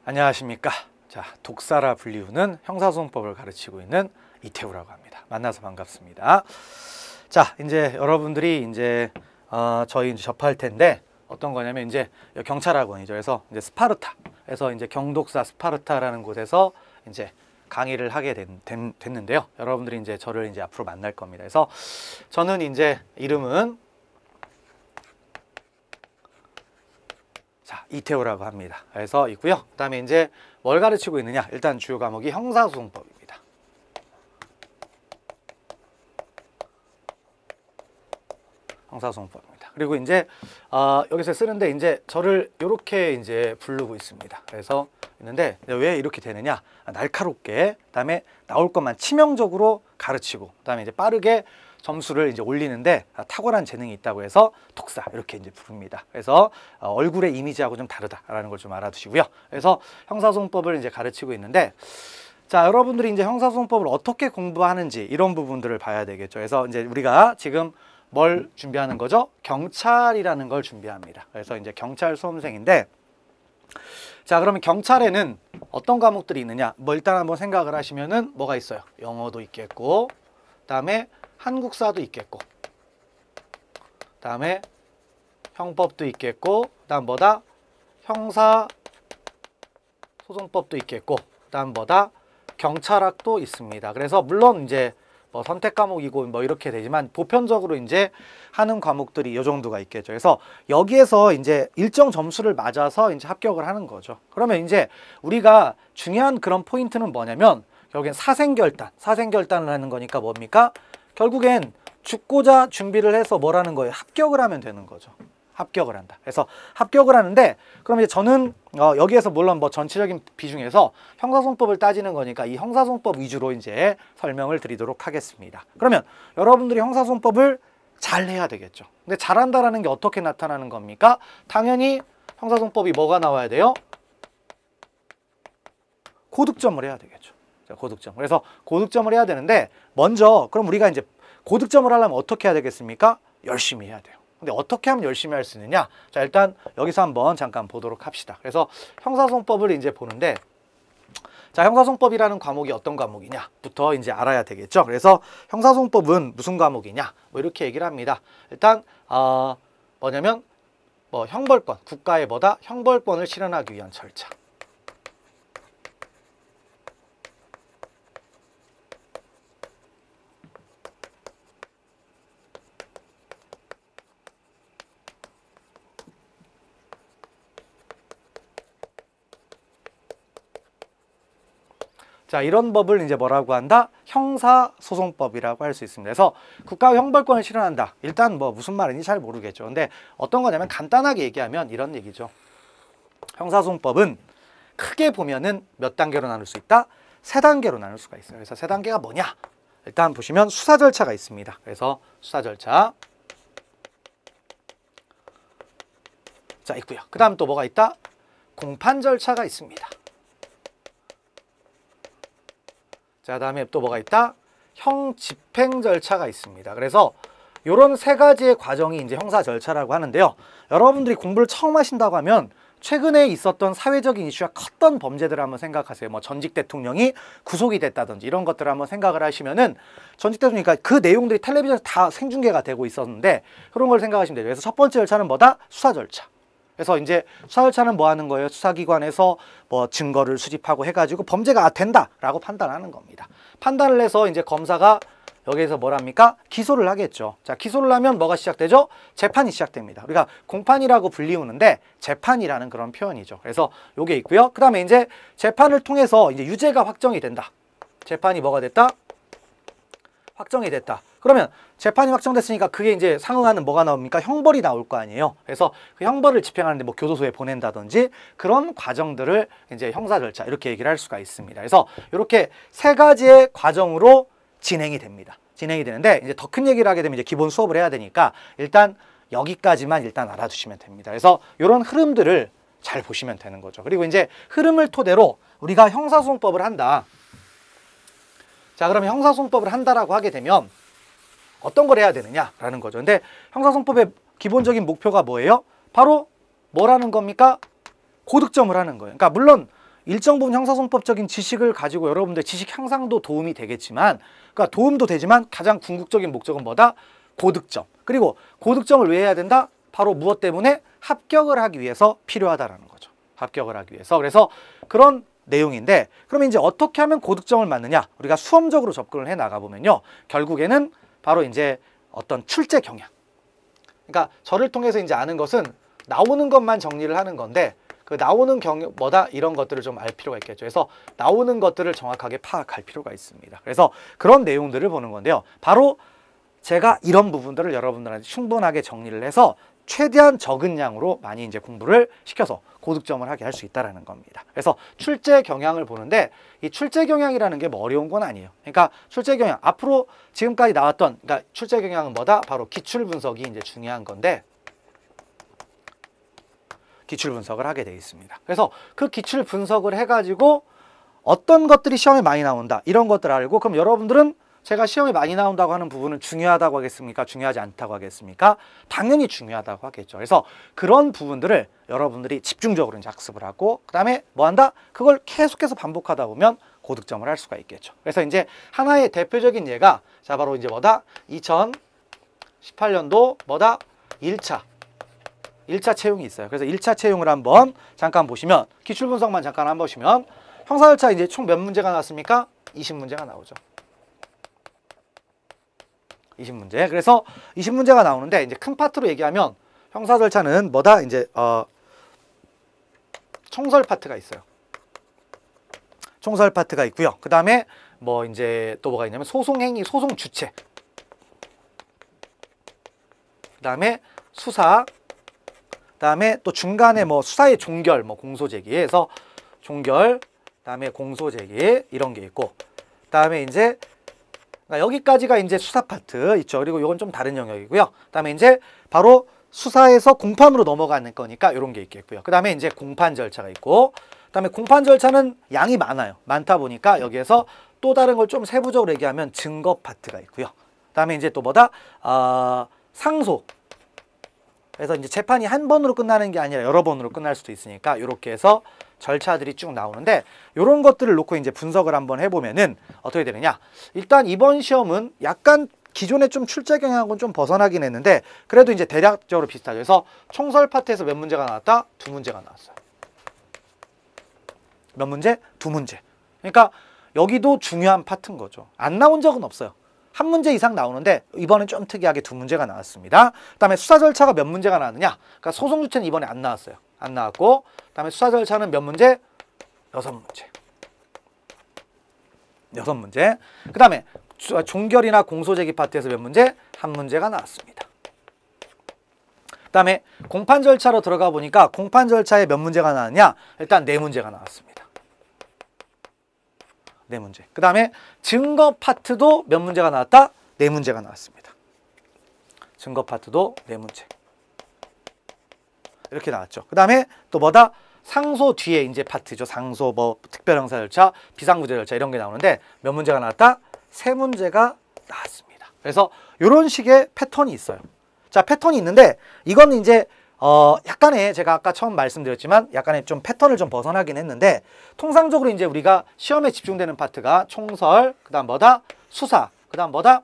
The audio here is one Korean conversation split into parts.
안녕하십니까. 자, 독사라 불리우는 형사소송법을 가르치고 있는 이태우라고 합니다. 만나서 반갑습니다. 자, 이제 여러분들이 저희 접할 텐데 어떤 거냐면 이제 경찰학원이죠. 그래서 이제 스파르타에서 이제 경독사 스파르타라는 곳에서 이제 강의를 하게 됐는데요. 여러분들이 이제 저를 이제 앞으로 만날 겁니다. 그래서 저는 이제 이름은 이태우라고 합니다. 그래서 있고요. 그 다음에 이제 뭘 가르치고 있느냐? 일단 주요 과목이 형사소송법입니다. 형사소송법입니다. 그리고 이제 여기서 쓰는데 이제 저를 이렇게 이제 부르고 있습니다. 그래서 있는데 왜 이렇게 되느냐? 날카롭게, 그다음에 나올 것만 치명적으로 가르치고, 그다음에 이제 빠르게 점수를 이제 올리는데 탁월한 재능이 있다고 해서 독사 이렇게 이제 부릅니다. 그래서 얼굴의 이미지하고 좀 다르다라는 걸 좀 알아두시고요. 그래서 형사소송법을 이제 가르치고 있는데, 자, 여러분들이 이제 형사소송법을 어떻게 공부하는지 이런 부분들을 봐야 되겠죠. 그래서 이제 우리가 지금 뭘 준비하는 거죠? 경찰이라는 걸 준비합니다. 그래서 이제 경찰 수험생인데, 자, 그러면 경찰에는 어떤 과목들이 있느냐? 뭐 일단 한번 생각을 하시면은 뭐가 있어요? 영어도 있겠고, 그다음에 한국사도 있겠고, 그다음에 형법도 있겠고, 그다음 뭐다? 형사소송법도 있겠고, 그다음 뭐다? 경찰학도 있습니다. 그래서 물론 이제 뭐 선택 과목이고 뭐 이렇게 되지만 보편적으로 이제 하는 과목들이 이 정도가 있겠죠. 그래서 여기에서 이제 일정 점수를 맞아서 이제 합격을 하는 거죠. 그러면 이제 우리가 중요한 그런 포인트는 뭐냐면 여기는 사생결단을 하는 거니까 뭡니까? 결국엔 죽고자 준비를 해서 뭐라는 거예요? 합격을 하면 되는 거죠. 합격을 한다. 그래서 합격을 하는데, 그럼 이제 저는 여기에서 물론 뭐 전체적인 비중에서 형사소송법을 따지는 거니까 이 형사소송법 위주로 이제 설명을 드리도록 하겠습니다. 그러면 여러분들이 형사소송법을 잘 해야 되겠죠. 근데 잘한다라는 게 어떻게 나타나는 겁니까? 당연히 형사소송법이 뭐가 나와야 돼요? 고득점을 해야 되겠죠. 고득점. 그래서 고득점을 해야 되는데, 먼저 그럼 우리가 이제 고득점을 하려면 어떻게 해야 되겠습니까? 열심히 해야 돼요. 근데 어떻게 하면 열심히 할 수 있느냐? 자, 일단 여기서 한번 잠깐 보도록 합시다. 그래서 형사소송법을 이제 보는데, 자, 형사소송법이라는 과목이 어떤 과목이냐부터 이제 알아야 되겠죠. 그래서 형사소송법은 무슨 과목이냐? 뭐 이렇게 얘기를 합니다. 일단 뭐냐면 뭐 형벌권, 국가의 뭐다? 형벌권을 실현하기 위한 절차. 자, 이런 법을 이제 뭐라고 한다? 형사소송법이라고 할 수 있습니다. 그래서 국가의 형벌권을 실현한다. 일단 뭐 무슨 말인지 잘 모르겠죠. 근데 어떤 거냐면 간단하게 얘기하면 이런 얘기죠. 형사소송법은 크게 보면은 몇 단계로 나눌 수 있다? 세 단계로 나눌 수가 있어요. 그래서 세 단계가 뭐냐? 일단 보시면 수사 절차가 있습니다. 그래서 수사 절차. 자, 있고요. 그 다음 또 뭐가 있다? 공판 절차가 있습니다. 자, 다음에 또 뭐가 있다? 형집행 절차가 있습니다. 그래서 이런 세 가지의 과정이 이제 형사 절차라고 하는데요. 여러분들이 공부를 처음 하신다고 하면 최근에 있었던 사회적인 이슈가 컸던 범죄들을 한번 생각하세요. 뭐 전직 대통령이 구속이 됐다든지 이런 것들을 한번 생각을 하시면은, 전직 대통령, 그러니까 그 내용들이 텔레비전에서 다 생중계가 되고 있었는데 그런 걸 생각하시면 되죠. 그래서 첫 번째 절차는 뭐다? 수사 절차. 그래서 이제 수사 절차는 뭐 하는 거예요? 수사기관에서 뭐 증거를 수집하고 해가지고 범죄가 된다라고 판단하는 겁니다. 판단을 해서 이제 검사가 여기에서 뭘 합니까? 기소를 하겠죠. 자, 기소를 하면 뭐가 시작되죠? 재판이 시작됩니다. 우리가 공판이라고 불리우는데 재판이라는 그런 표현이죠. 그래서 요게 있고요. 그 다음에 이제 재판을 통해서 이제 유죄가 확정이 된다. 재판이 뭐가 됐다? 확정이 됐다. 그러면 재판이 확정됐으니까 그게 이제 상응하는 뭐가 나옵니까? 형벌이 나올 거 아니에요. 그래서 그 형벌을 집행하는데 뭐 교도소에 보낸다든지 그런 과정들을 이제 형사 절차 이렇게 얘기를 할 수가 있습니다. 그래서 이렇게 세 가지의 과정으로 진행이 됩니다. 진행이 되는데, 이제 더 큰 얘기를 하게 되면 이제 기본 수업을 해야 되니까 일단 여기까지만 일단 알아두시면 됩니다. 그래서 이런 흐름들을 잘 보시면 되는 거죠. 그리고 이제 흐름을 토대로 우리가 형사소송법을 한다. 자, 그러면 형사소송법을 한다라고 하게 되면 어떤 걸 해야 되느냐라는 거죠. 근데 형사소송법의 기본적인 목표가 뭐예요? 바로 뭐라는 겁니까? 고득점을 하는 거예요. 그러니까 물론 일정 부분 형사송법적인 지식을 가지고 여러분들 지식 향상도 도움이 되겠지만, 그러니까 도움도 되지만 가장 궁극적인 목적은 뭐다? 고득점. 그리고 고득점을 왜 해야 된다? 바로 무엇 때문에? 합격을 하기 위해서 필요하다라는 거죠. 합격을 하기 위해서. 그래서 그런 내용인데, 그러면 이제 어떻게 하면 고득점을 맞느냐? 우리가 수험적으로 접근을 해 나가 보면요, 결국에는 바로 이제 어떤 출제 경향. 그러니까 저를 통해서 이제 아는 것은 나오는 것만 정리를 하는 건데, 그 나오는 뭐다? 이런 것들을 좀 알 필요가 있겠죠. 그래서 나오는 것들을 정확하게 파악할 필요가 있습니다. 그래서 그런 내용들을 보는 건데요. 바로 제가 이런 부분들을 여러분들한테 충분하게 정리를 해서 최대한 적은 양으로 많이 이제 공부를 시켜서 고득점을 하게 할 수 있다는 겁니다. 그래서 출제 경향을 보는데, 이 출제 경향이라는 게 뭐 어려운 건 아니에요. 그러니까 출제 경향, 앞으로 지금까지 나왔던, 그러니까 출제 경향은 뭐다? 바로 기출 분석이 이제 중요한 건데, 기출 분석을 하게 되어 있습니다. 그래서 그 기출 분석을 해가지고 어떤 것들이 시험에 많이 나온다, 이런 것들을 알고, 그럼 여러분들은 제가 시험에 많이 나온다고 하는 부분은 중요하다고 하겠습니까? 중요하지 않다고 하겠습니까? 당연히 중요하다고 하겠죠. 그래서 그런 부분들을 여러분들이 집중적으로 이제 학습을 하고, 그 다음에 뭐 한다? 그걸 계속해서 반복하다 보면 고득점을 할 수가 있겠죠. 그래서 이제 하나의 대표적인 예가, 자, 바로 이제 뭐다? 2018년도 뭐다? 1차 채용이 있어요. 그래서 1차 채용을 한번 잠깐 보시면, 기출 분석만 잠깐 한번 보시면, 형사 절차 이제 총 몇 문제가 나왔습니까? 20문제가 나오죠. 20문제. 그래서 20문제가 나오는데, 이제 큰 파트로 얘기하면 형사 절차는 뭐다? 이제 총설 파트가 있어요. 총설 파트가 있고요. 그 다음에 뭐 이제 또 뭐가 있냐면 소송 행위, 소송 주체. 그 다음에 수사. 그 다음에 또 중간에 뭐 수사의 종결, 뭐 공소 제기해서 종결, 그 다음에 공소 제기 이런 게 있고, 그 다음에 이제 여기까지가 이제 수사 파트 있죠. 그리고 이건 좀 다른 영역이고요. 그 다음에 이제 바로 수사에서 공판으로 넘어가는 거니까 이런 게 있겠고요. 그 다음에 이제 공판 절차가 있고, 그 다음에 공판 절차는 양이 많아요. 많다 보니까 여기에서 또 다른 걸 좀 세부적으로 얘기하면 증거 파트가 있고요. 그 다음에 이제 또 뭐다? 상소. 그래서 이제 재판이 한 번으로 끝나는 게 아니라 여러 번으로 끝날 수도 있으니까 이렇게 해서 절차들이 쭉 나오는데, 이런 것들을 놓고 이제 분석을 한번 해보면은 어떻게 되느냐. 일단 이번 시험은 약간 기존에 좀 출제 경향하고는 좀 벗어나긴 했는데, 그래도 이제 대략적으로 비슷하죠. 그래서 총설 파트에서 몇 문제가 나왔다? 2문제가 나왔어요. 몇 문제? 2문제. 그러니까 여기도 중요한 파트인 거죠. 안 나온 적은 없어요. 한 문제 이상 나오는데 이번엔 좀 특이하게 2문제가 나왔습니다. 그 다음에 수사 절차가 몇 문제가 나왔느냐? 그러니까 소송 주체는 이번에 안 나왔어요. 안 나왔고, 그 다음에 수사 절차는 몇 문제? 6문제. 6문제. 그 다음에 종결이나 공소제기 파트에서 몇 문제? 1문제가 나왔습니다. 그 다음에 공판 절차로 들어가 보니까 공판 절차에 몇 문제가 나왔냐? 일단 4문제가 나왔습니다. 4문제. 그 다음에 증거 파트도 몇 문제가 나왔다? 4문제가 나왔습니다. 증거 파트도 4문제. 이렇게 나왔죠. 그 다음에 또 뭐다? 상소 뒤에 이제 파트죠. 상소, 뭐 특별형사 절차, 비상구제 절차 이런 게 나오는데 몇 문제가 나왔다? 3문제가 나왔습니다. 그래서 이런 식의 패턴이 있어요. 자, 패턴이 있는데 이거는 이제 약간의, 제가 아까 처음 말씀드렸지만 약간의 좀 패턴을 좀 벗어나긴 했는데, 통상적으로 이제 우리가 시험에 집중되는 파트가 총설, 그 다음 뭐다? 수사, 그 다음 뭐다?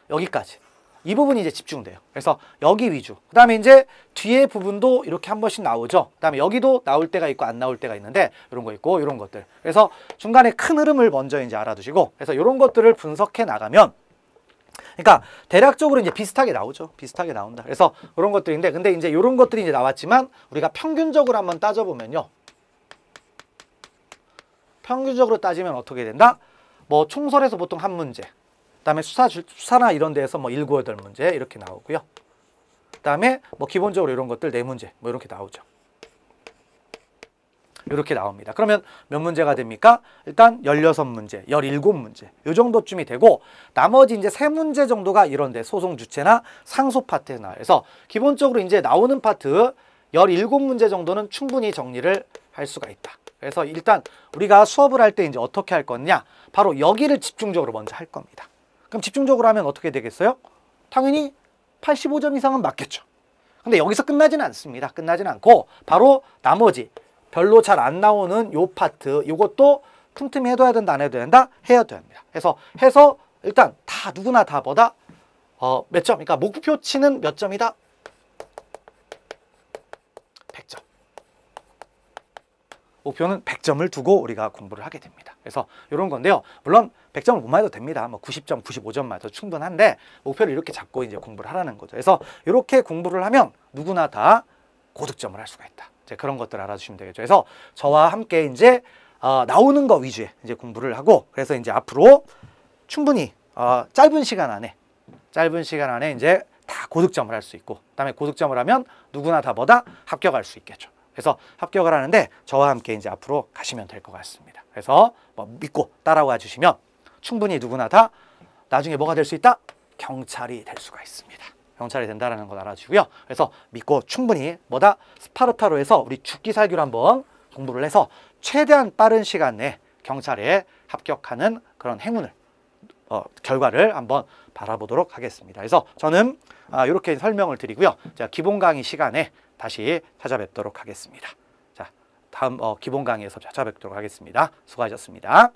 여기까지. 이 부분이 이제 집중돼요. 그래서 여기 위주. 그 다음에 이제 뒤에 부분도 이렇게 한 번씩 나오죠. 그 다음에 여기도 나올 때가 있고 안 나올 때가 있는데, 이런 거 있고 이런 것들. 그래서 중간에 큰 흐름을 먼저 이제 알아두시고, 그래서 이런 것들을 분석해 나가면, 그러니까 대략적으로 이제 비슷하게 나오죠. 비슷하게 나온다. 그래서 이런 것들인데, 근데 이제 이런 것들이 이제 나왔지만 우리가 평균적으로 한번 따져보면요. 평균적으로 따지면 어떻게 된다? 뭐 총설에서 보통 1문제. 그다음에 수사나 이런 데에서 뭐 7, 8문제 이렇게 나오고요. 그다음에 뭐 기본적으로 이런 것들 4문제 뭐 이렇게 나오죠. 이렇게 나옵니다. 그러면 몇 문제가 됩니까? 일단 16문제, 17문제 요 정도쯤이 되고, 나머지 이제 3문제 정도가 이런데 소송 주체나 상소 파트에 나와요. 그래서 기본적으로 이제 나오는 파트 17문제 정도는 충분히 정리를 할 수가 있다. 그래서 일단 우리가 수업을 할 때 이제 어떻게 할 거냐? 바로 여기를 집중적으로 먼저 할 겁니다. 그럼 집중적으로 하면 어떻게 되겠어요? 당연히 85점 이상은 맞겠죠. 근데 여기서 끝나지는 않습니다. 끝나지는 않고 바로 나머지 별로 잘 안 나오는 요 파트 요것도 틈틈이 해둬야 된다 안 해도 된다? 해야 됩니다. 해서 일단 다 누구나 다 뭐다? 몇 점? 그러니까 목표치는 몇 점이다? 100점. 목표는 100점을 두고 우리가 공부를 하게 됩니다. 그래서 이런 건데요. 물론 100점을 못 맞아도 됩니다. 뭐 90점, 95점 맞아도 충분한데 목표를 이렇게 잡고 이제 공부를 하라는 거죠. 그래서 이렇게 공부를 하면 누구나 다 고득점을 할 수가 있다. 이제 그런 것들 알아주시면 되겠죠. 그래서 저와 함께 이제 나오는 거 위주의 이제 공부를 하고 그래서 이제 앞으로 충분히 짧은 시간 안에 이제 다 고득점을 할 수 있고 그다음에 고득점을 하면 누구나 다 뭐다 합격할 수 있겠죠. 그래서 합격을 하는데 저와 함께 이제 앞으로 가시면 될 것 같습니다. 그래서 뭐 믿고 따라와 주시면 충분히 누구나 다 나중에 뭐가 될 수 있다? 경찰이 될 수가 있습니다. 경찰이 된다는 걸 알아주시고요. 그래서 믿고 충분히 뭐다? 스파르타로 해서 우리 죽기 살기로 한번 공부를 해서 최대한 빠른 시간 내에 경찰에 합격하는 그런 행운을 결과를 한번 바라보도록 하겠습니다. 그래서 저는 이렇게 설명을 드리고요. 자, 기본 강의 시간에 다시 찾아뵙도록 하겠습니다. 자, 다음 기본 강의에서 찾아뵙도록 하겠습니다. 수고하셨습니다.